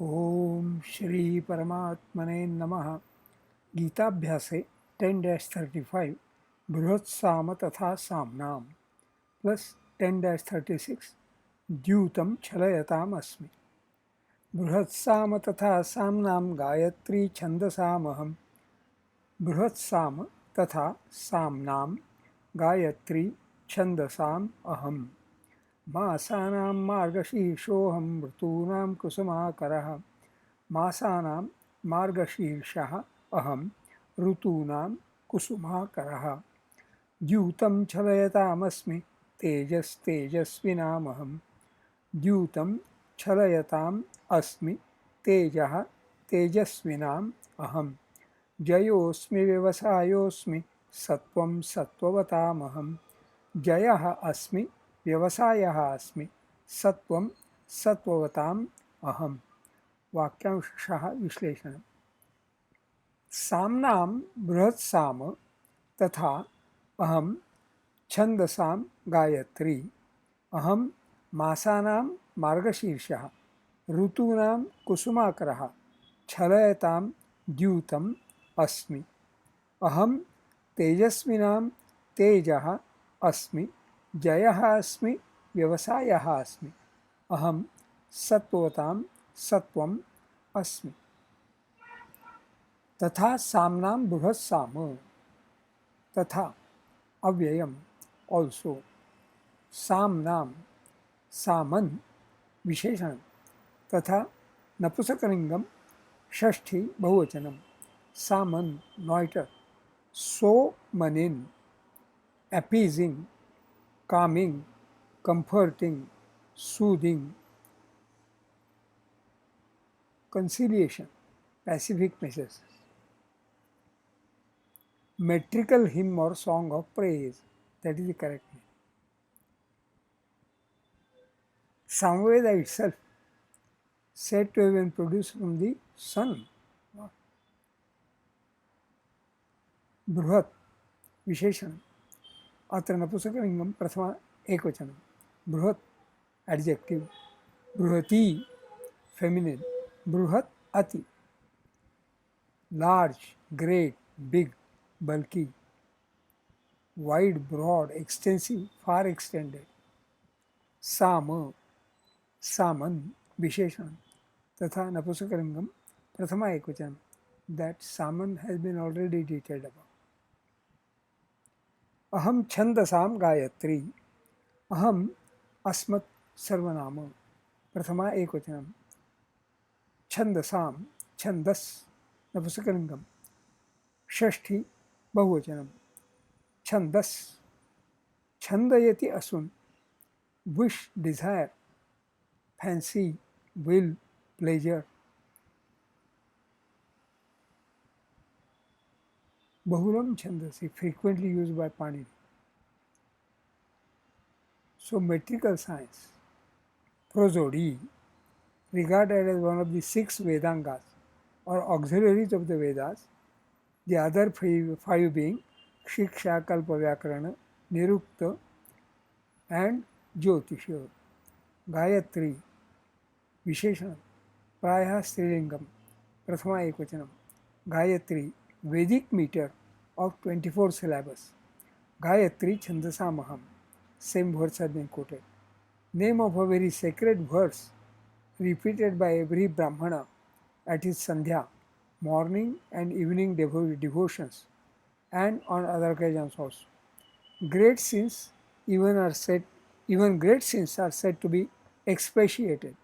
ओम श्री परमात्मने नमः। गीताभ्यासे 10-35 बृहत्साम तथा साम्नाम प्लस 10-36 द्यूतं छलयताम् अस्मि। बृहत्साम तथा साम्नाम गायत्री छंदसामहम्। बृहत्साम तथा साम्नाम गायत्री छंदसाम अहम्। मासानां मार्गशीर्षोऽहं ऋतूनां कुसुमाकरः। मासानां मार्गशीर्षः अहं ऋतूनां कुसुमाकरः। द्यूतं छलयतामस्मि तेजस्तेजस्विनामहं। द्यूतं छलयताम् अस्मि तेजः तेजस्विनाम् अहं। जयोऽस्मि व्यवसायोऽस्मि सत्त्वं सत्त्ववतामहं। जयः अस्मि व्यवसायः अस्मि सत्त्वं सत्त्ववताम् अहम्। वाक्यांशः विश्लेषण। साम्नां बृहत्साम तथा अहं छंदसां गायत्री। अहं मासानां मार्गशीर्षः ऋतूनां कुसुमाकरः छलयतां द्यूतम् अस्मि। अहं तेजस्विनां तेजः अस्मि। जयः अस्मि व्यवसायः अस्मि। अहं सत्त्ववतां सत्त्वम् अस्मि। तथा साम्नां बृहत्साम तथा अव्ययम also साम्नां सामन विशेषण तथा नपुंसकलिंगम षष्ठी बहुवचनम सामन नॉइटर सो मनिन appeasing calming comforting soothing conciliation pacific messages. Metrical hymn or song of praise, that is the correct name. Samveda itself said to have been produced from the sun. Bruhat विशेषण अत्र नपुंसकलिंगम प्रथमा एकवचनम। बृहत एडजेक्टिव। बृहती फेमिनिन। बृहत अति large great big bulky wide broad extensive far extended. साम सामन विशेषण तथा नपुंसकलिंगम प्रथमा एकवचन that salmon has been already detailed above. अहम छंदसां गायत्री। अहम अस्मत् सर्वनाम प्रथमा एकवचनम। छंदसां छंदस नपुंसकलिंगम षष्ठी बहुवचनम छंदस छंदयति असून wish desire fancy will pleasure. Bahulam Chandasi, frequently used by Panini. So metrical science, prosody, regarded as one of the 6 Vedangas or auxiliaries of the Vedas, the other five being Shiksha, Kalpa, Vyakarana, Nirukta and Jyotisha. Gayatri, Visheshana, Praya Strilingam, Prathama Ekvachanam. Gayatri, Vedic meter of 24 syllables. Gayatri Chandasamaham, same words have been quoted. Name of a very sacred verse repeated by every Brahmana at his Sandhya, morning and evening devotions, and on other occasions also. Great sins even great sins are said to be expiated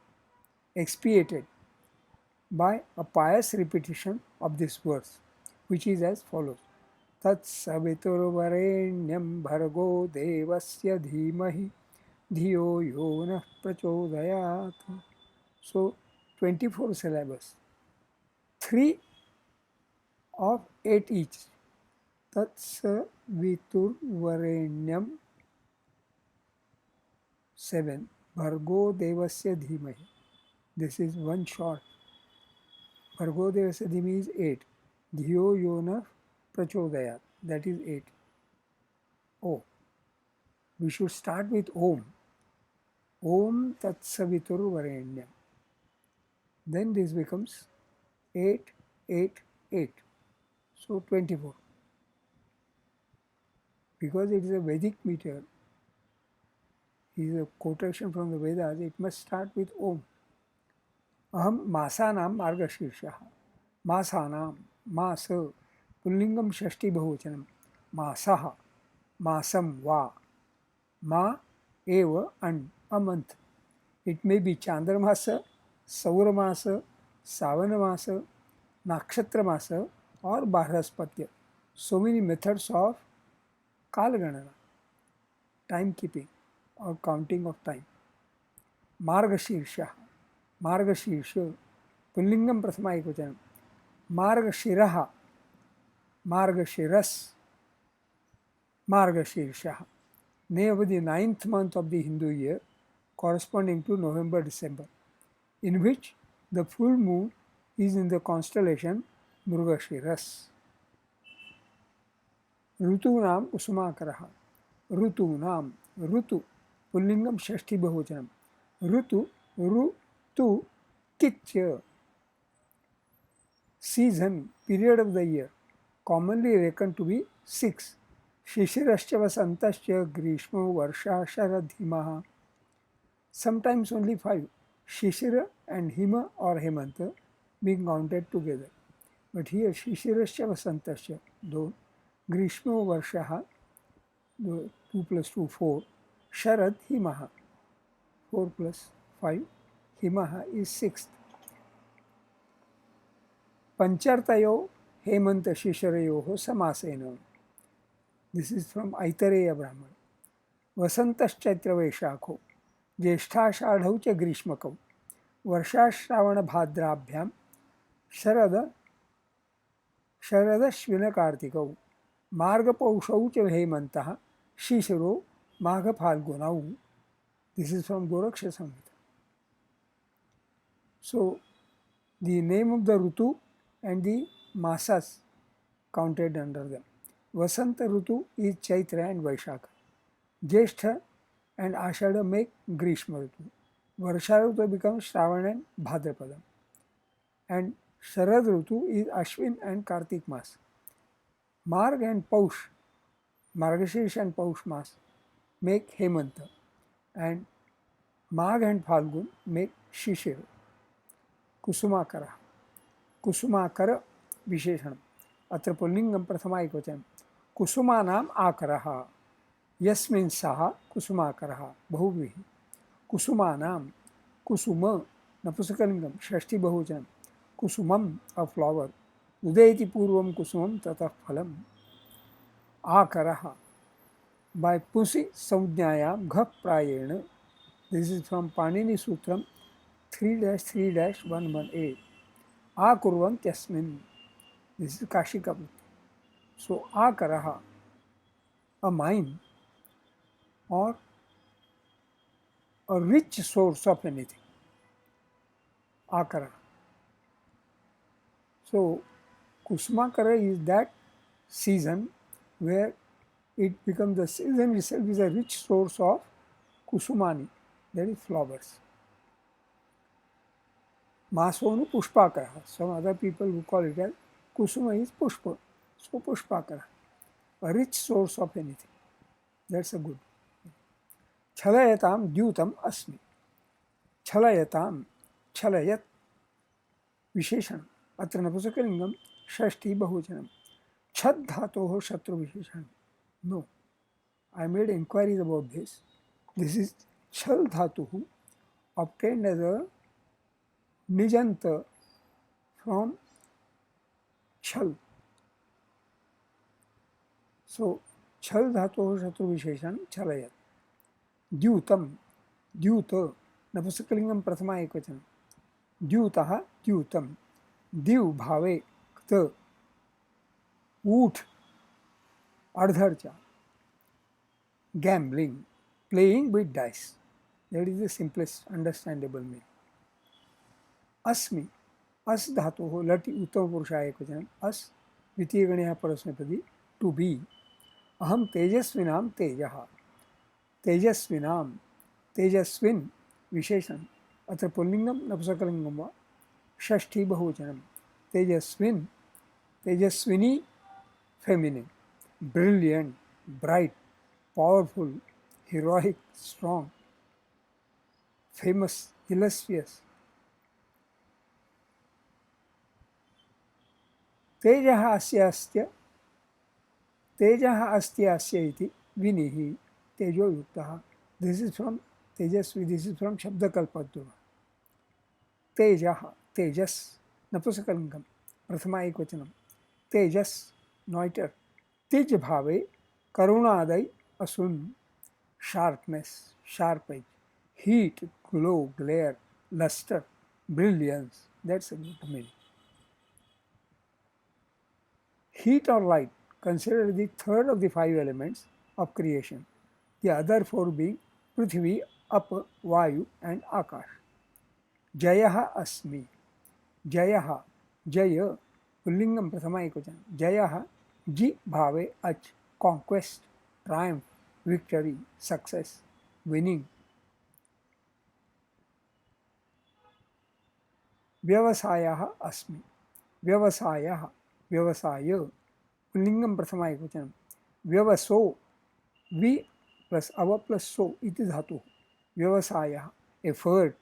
by a pious repetition of this verse, which is as follows. Tatsaviturvarenyam bhargo devasya dhimahi dhiyo yo nah prachodayat. So 24 syllables, 3 of 8 each. Tatsaviturvarenyam 7 bhargo devasya dhimahi. This is one short. Bhargo devasya dhimahi is 8. Dhiyo yo nah prachodayat, that is 8. Oh, we should start with Om. Om Tat Savitur Varenyam. then this becomes 8, 8, 8. So 24. Because it is a Vedic meter, it is a quotation from the Vedas, it must start with Om. Aham masanam margashirsha. Masanam, masa, pullingam shashti bahuvachanam. Masaha, masam va. Ma, eva, and a month. It may be Chandramasa, Sauramasa, Savanamasa, Nakshatramasa, or Bahraspatya. So many methods of Kalaganana, timekeeping or counting of time. Margashirsha, Margashirsha, Pullingam Prathama Ekvachanam. Margashiraha, Margashiras, Margashirsha. Name of the 9th month of the Hindu year, corresponding to November-December, in which the full moon is in the constellation Mrugashiras. Rutunam Usumakaraha. Rutunam, Rutu, Pullingam Shashti Bahuvachanam. Rutu, Rutu, Kitya. Season, period of the year, commonly reckoned to be 6. Shishirascha Vasantascha Grishmo Varsha Sharad Himaha. Sometimes only 5. Shishira and Hima or Hemanta being counted together. But here Shishirascha Vasantascha, though Grishmo Varshaha, 2 plus 2, 4. Sharad Himaha, 4 plus 5. Himaha is 6th. Panchartayo Hemanta Shisharayoho Samasena. This is from Aitareya Brahman. Vasantaschaitra Vaishakho. ज्येष्ठाषाढ़ौ च ग्रीष्मकौ वर्षाश्रावणभाद्राभ्यां शरदश्विनकार्तिकौ मार्गपौषौ च हेमन्तः शिशिरो माघफाल्गुनौ. This is from Goraksha Samhita. So the name of the Rutu and the Masas counted under them. Vasanta Rutu is Chaitra and Vaishakha. Jeshtha and Ashada make Grishma Ritu. Varsha Ritu becomes Shravan and Bhadrapadam. And Sharad Ritu is Ashwin and Kartik Mas. Marg and Paush, Margashirsha and Paush Mas make Hemanta. And Magh and Phalgun make Shishir. Kusumakara. Kusumakara Visheshanam. Atra Pullingam Prathama Ekvachanam. Kusumanam Akaraha. Yasmin saha kusumakaraha bahuvrihi. Kusumanam, kusuma, napusakalingam, shashti bahuvachanam. Kusumam, a flower. Udayati purvam kusumam tatah phalam. Akaraha, by pusi samjnayam ghap prayena. This is from Panini Sutram 3-3-118. Akurvam yasmin. This is Kashika. So akaraha, a mine, or a rich source of anything. Akara. So Kusumakara is that season where it becomes, the season itself is a rich source of Kusumani, that is flowers. Masonu Pushpakara. Some other people who call it as Kusuma is Pushpa. So Pushpakara, a rich source of anything. That's a good. Chalayatam Dyutam Asmi. Chalayatam, Chalayat, Visheshanam. Atra Napusakalingam Shashti Bahuvachanam. Chad Dhatoho Shatru Visheshanam. No, I made inquiries about this. This is Chal Dhatuhu, obtained as a Nijanta from Chal. So, Chal Dhatoho Shatru Visheshanam Chalayat. Dyutam, Dyuta, Napusakalingam Prathama Ekvachanam. Dyutaha, Dyutam. Div Bhave, Kta. Oot, Ardharcha. Gambling, playing with dice. That is the simplest understandable meaning. Asmi, As Dhatoho, Lati Uttama Purushaya Ekvachanam. As, Dvitiya Ganeha Parasmapadi, to be. Aham Tejasvinam Tejaha. Tejasvinam, Tejasvin, Visheshan. Atra Pullingam, Napusakalingam va. Shashthi बहुवचनम. Tejaswin, Tejaswini feminine. Brilliant, bright, powerful, heroic, strong, famous, illustrious. तेजः अस्य अस्ति तेजः अस्ति अस्य इति विनिः तेजो युक्तः. दिस इज फ्रॉम तेजस्वी. This is from Shabdakalpadruma. तेजः, तेजस, नपुंसकलिंगम, प्रथमा एकवचनम. तेजस, नॉइटर. तिज भावे करुणादय असुन, sharpness, sharp edge, heat, glow, glare, luster, brilliance. That's the meaning. Heat or light, considered the third of the five elements of creation, the other four being Prithvi, Ap, Vayu and Akash. Jayaha Asmi. Jayaha, Jaya, Pullingam Prathama Ekvachanam. Jayaha, Ji Bhave Ach, conquest, triumph, victory, success, winning. Vyavasayah Asmi. Vyavasayah, Vyavasaya, Pullingam Prathama Ekvachanam. Vyavaso, Vi plus Ava plus So, iti dhatu. Vyavasayah, effort,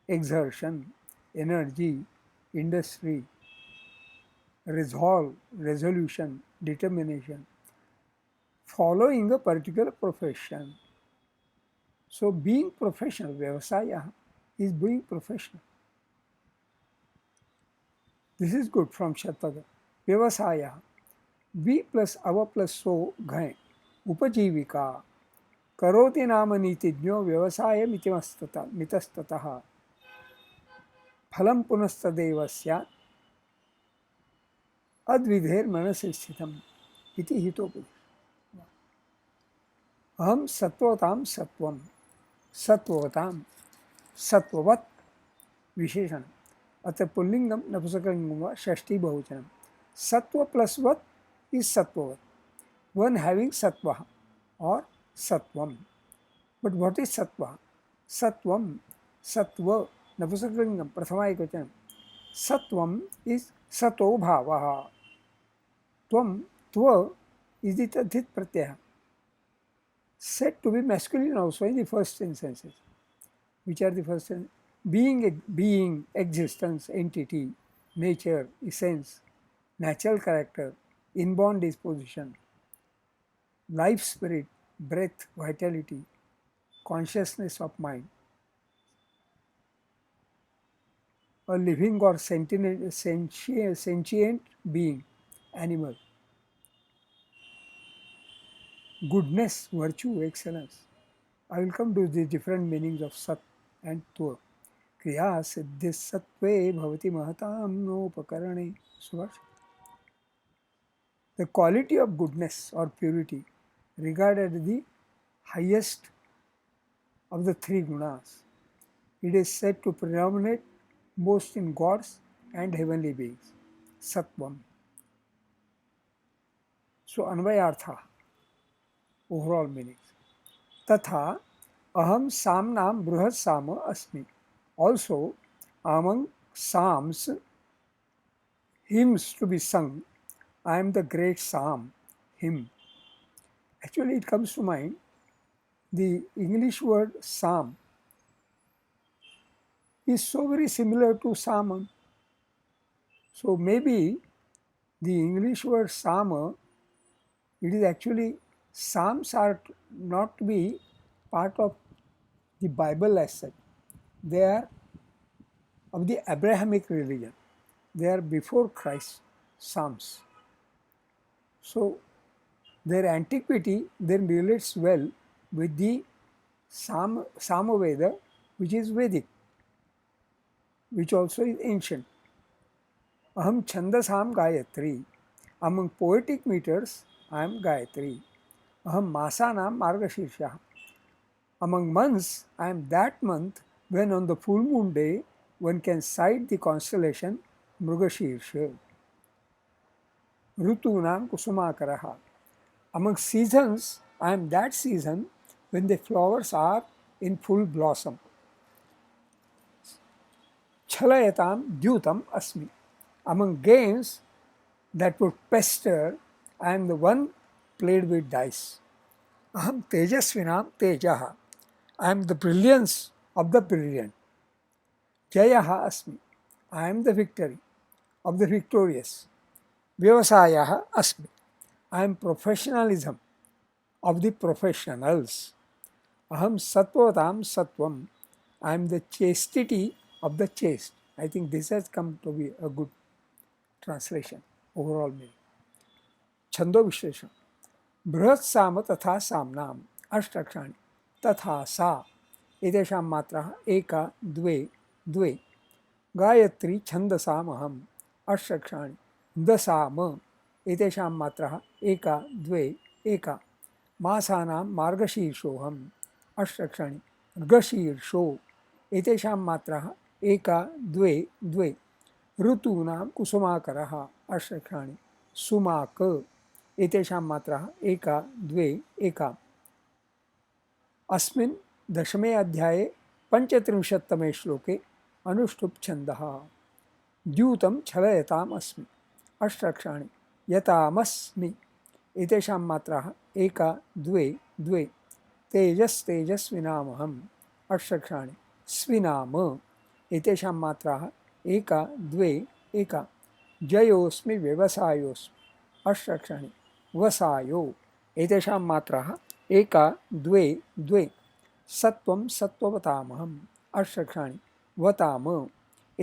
exertion, energy, industry, resolve, resolution, determination, following a particular profession. So being professional, Vyavasaya is being professional. This is good from Shatpada. Vyavasaya, Vi plus Ava plus So, Ghai, Upajivika, Karoti Nama Nitijno Vyavasaya mitastataha, Phalam Punastadeva Syat, Advidher Manasi Sthitam, iti hitopadi. Aham Sattvatam Sattvam, Sattvatam, Sattvavat, Visheshanam. अतः पुल्लिंगम नपुंसकलिंगम व षष्ठी बहुवचनम. सत्व plus वत is sattvavat, one having sattva or sattvam. But what is sattva? Sattvam, sattva, napusakalingamam, prathama ekvachanam. Sattvam is sato bhavaha. Tvam, tva is the tadhit pratyaya, said to be masculine also in the first instances. Which are the first? Being, existence, entity, nature, essence, natural character, inborn disposition, life spirit, breath, vitality, consciousness of mind. A living or sentient being, animal. Goodness, virtue, excellence. I will come to the different meanings of Sat and Tva. Kriya siddhi sattve bhavati mahatam nopakarane. Subhash. The quality of goodness or purity regarded as the highest of the three gunas. It is said to predominate most in gods and heavenly beings. Sattvam. So Anvayartha, overall meanings. Tatha aham samnam bruhat sama asmi. Also, among psalms, hymns to be sung, I am the great psalm, hymn. Actually, it comes to mind, the English word psalm is so very similar to psalm. So maybe the English word psalm, it is actually, psalms are not to be part of the Bible as such. They are of the Abrahamic religion. They are before Christ, psalms. So their antiquity then relates well with the Samaveda, which is Vedic, which also is ancient. Aham Chandasam Gayatri. Among poetic meters, I am Gayatri. Aham Masanam Margashirsha. Among months, I am that month when on the full moon day one can sight the constellation Mrugashirsha. Rutunam Kusumakaraha. Among seasons, I am that season when the flowers are in full blossom. Chalayatam Dyutam Asmi. Among games that would pester, I am the one played with dice. Aham Tejasvinam Tejaha. I am the brilliance of the brilliant. Jayaha Asmi. I am the victory of the victorious. Vyavasayaha Asmi. I am professionalism of the professionals. Aham Sattvatam Sattvam. I am the chastity of the chaste. I think this has come to be a good translation, overall meaning. छंदो विश्लेषण बृहत् साम तथा साम्नाम अष्टाक्षराणि तथा सा एतेषां मात्राः एका द्वे द्वे गायत्री छन्दसामहम् अष्टाक्षराणि दसाम एतेषां मात्राः एका द्वे एका मासानां मार्गशीर्षोऽहम् अष्टाक्षराणि मृगशीर्षो एतेषां मात्राः एका द्वे द्वे ऋतूनां कुसुमाकरः अष्टाक्षराणि सुमाक एतेषां मात्राः एका द्वे एका अस्मिन् दशमे अध्याये 35तमे श्लोके अनुष्टुप् छन्दः द्यूतं छलयताम् अस्मि अष्टाक्षराणि यतामस्मि एतेषां मात्राः एका द्वे द्वे तेजस्तेजस्विनामहम् अष्टाक्षराणि स्विनाम एतेषां मात्राः एका द्वे एका जयोस्मि व्यवसायोस्मि अष्टाक्षराणि वसायो एतेषां मात्राः एका द्वे द्वे सत्वं सत्ववतामहम् अष्टाक्षराणि वताम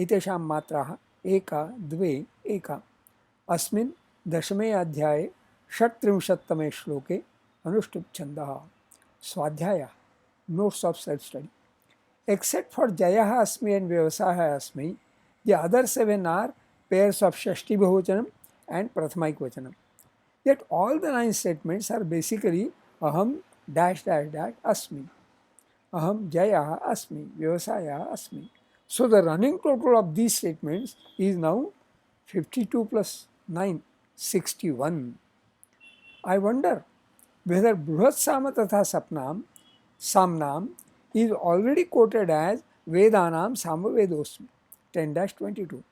एतेषां मात्राः एका द्वे एका अस्मिन् दशमे अध्याये 36तमे श्लोके अनुष्टुप् छन्दः स्वाध्यायः notes of self study except for जयः अस्मि and व्यवसायः अस्मि the other 7 are pairs of Shashti Bahuvachanam and Prathamik Vachanam. Yet all the 9 statements are basically aham dash dash dash asmi. Aham jayah asmi, vyavasaya asmi. So the running total of these statements is now 52 plus 9, 61. I wonder whether Bruhat Sama Tatha Sapnam, Samnam is already quoted as Vedanam Samvedosmi, 10-22.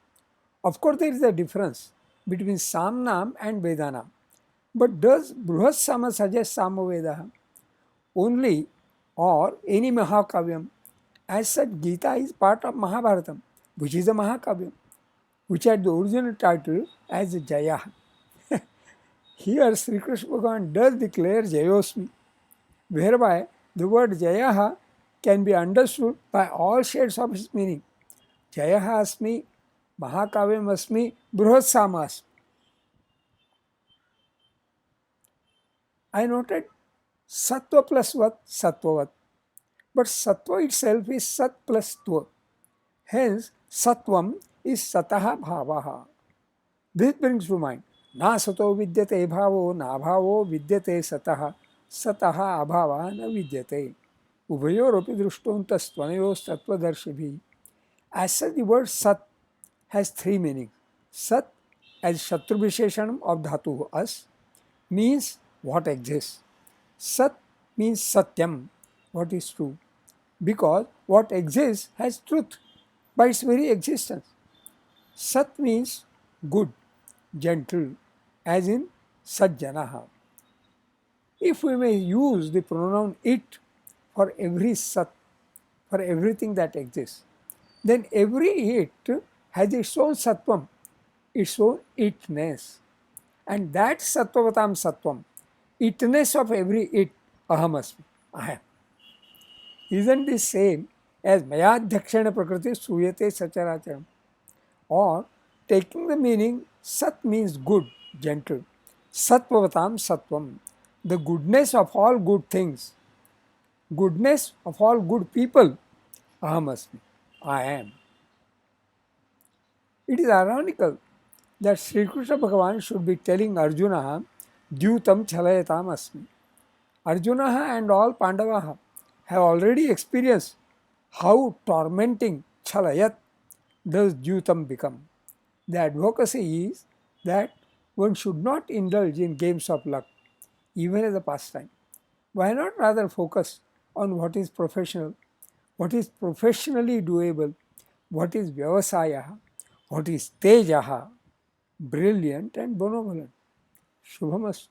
Of course, there is a difference between Samnam and Vedanam. But does Bruhat Sama suggest Samaveda only or any Mahakavyam? As such, Gita is part of Mahabharatam, which is a Mahakavyam, which had the original title as Jaya. Here, Sri Krishna Bhagavan does declare Jayosmi, whereby the word Jayaha can be understood by all shades of its meaning. Jayaha Asmi, Mahakavyam Asmi, Bruhat Sama Asmi. I noted Sattva plus Vat, Sattvavat. But Sattva itself is Sat plus Tva. Hence, Sattvam is Sataha Bhavaha. This brings to mind, Na Sato Vidyate Bhavo, Na Bhavo Vidyate Sataha, Sataha Abhava Na Vidyate. Ubhayoropi Drushtontastvanayo's Tattva Darshibhi. As such, the word Sat has 3 meanings. Sat as Shatru Visheshanam of Dhatu As means what exists. Sat means Satyam, what is true, because what exists has truth by its very existence. Sat means good, gentle, as in Sajjanaha. If we may use the pronoun it for every Sat, for everything that exists, then every it has its own Sattvam, its own itness. And that Sattvavatam Sattvam, itness of every it, Ahamasmi, I am. Isn't this same as Mayadhyakshana Prakriti Suyate Sacharacharam? Or taking the meaning, Sat means good, gentle. Sattvavatam Sattvam, the goodness of all good things, goodness of all good people, Ahamasmi, I am. It is ironical that Sri Krishna Bhagavan should be telling Arjuna, Dyutam Chalayatam Asmi. Arjuna and all Pandavaha have already experienced how tormenting Chalayat does Dyutam become. The advocacy is that one should not indulge in games of luck, even as a pastime. Why not rather focus on what is professional, what is professionally doable, what is Vyavasaya, what is Tejaha, brilliant and benevolent. Shubhamastu.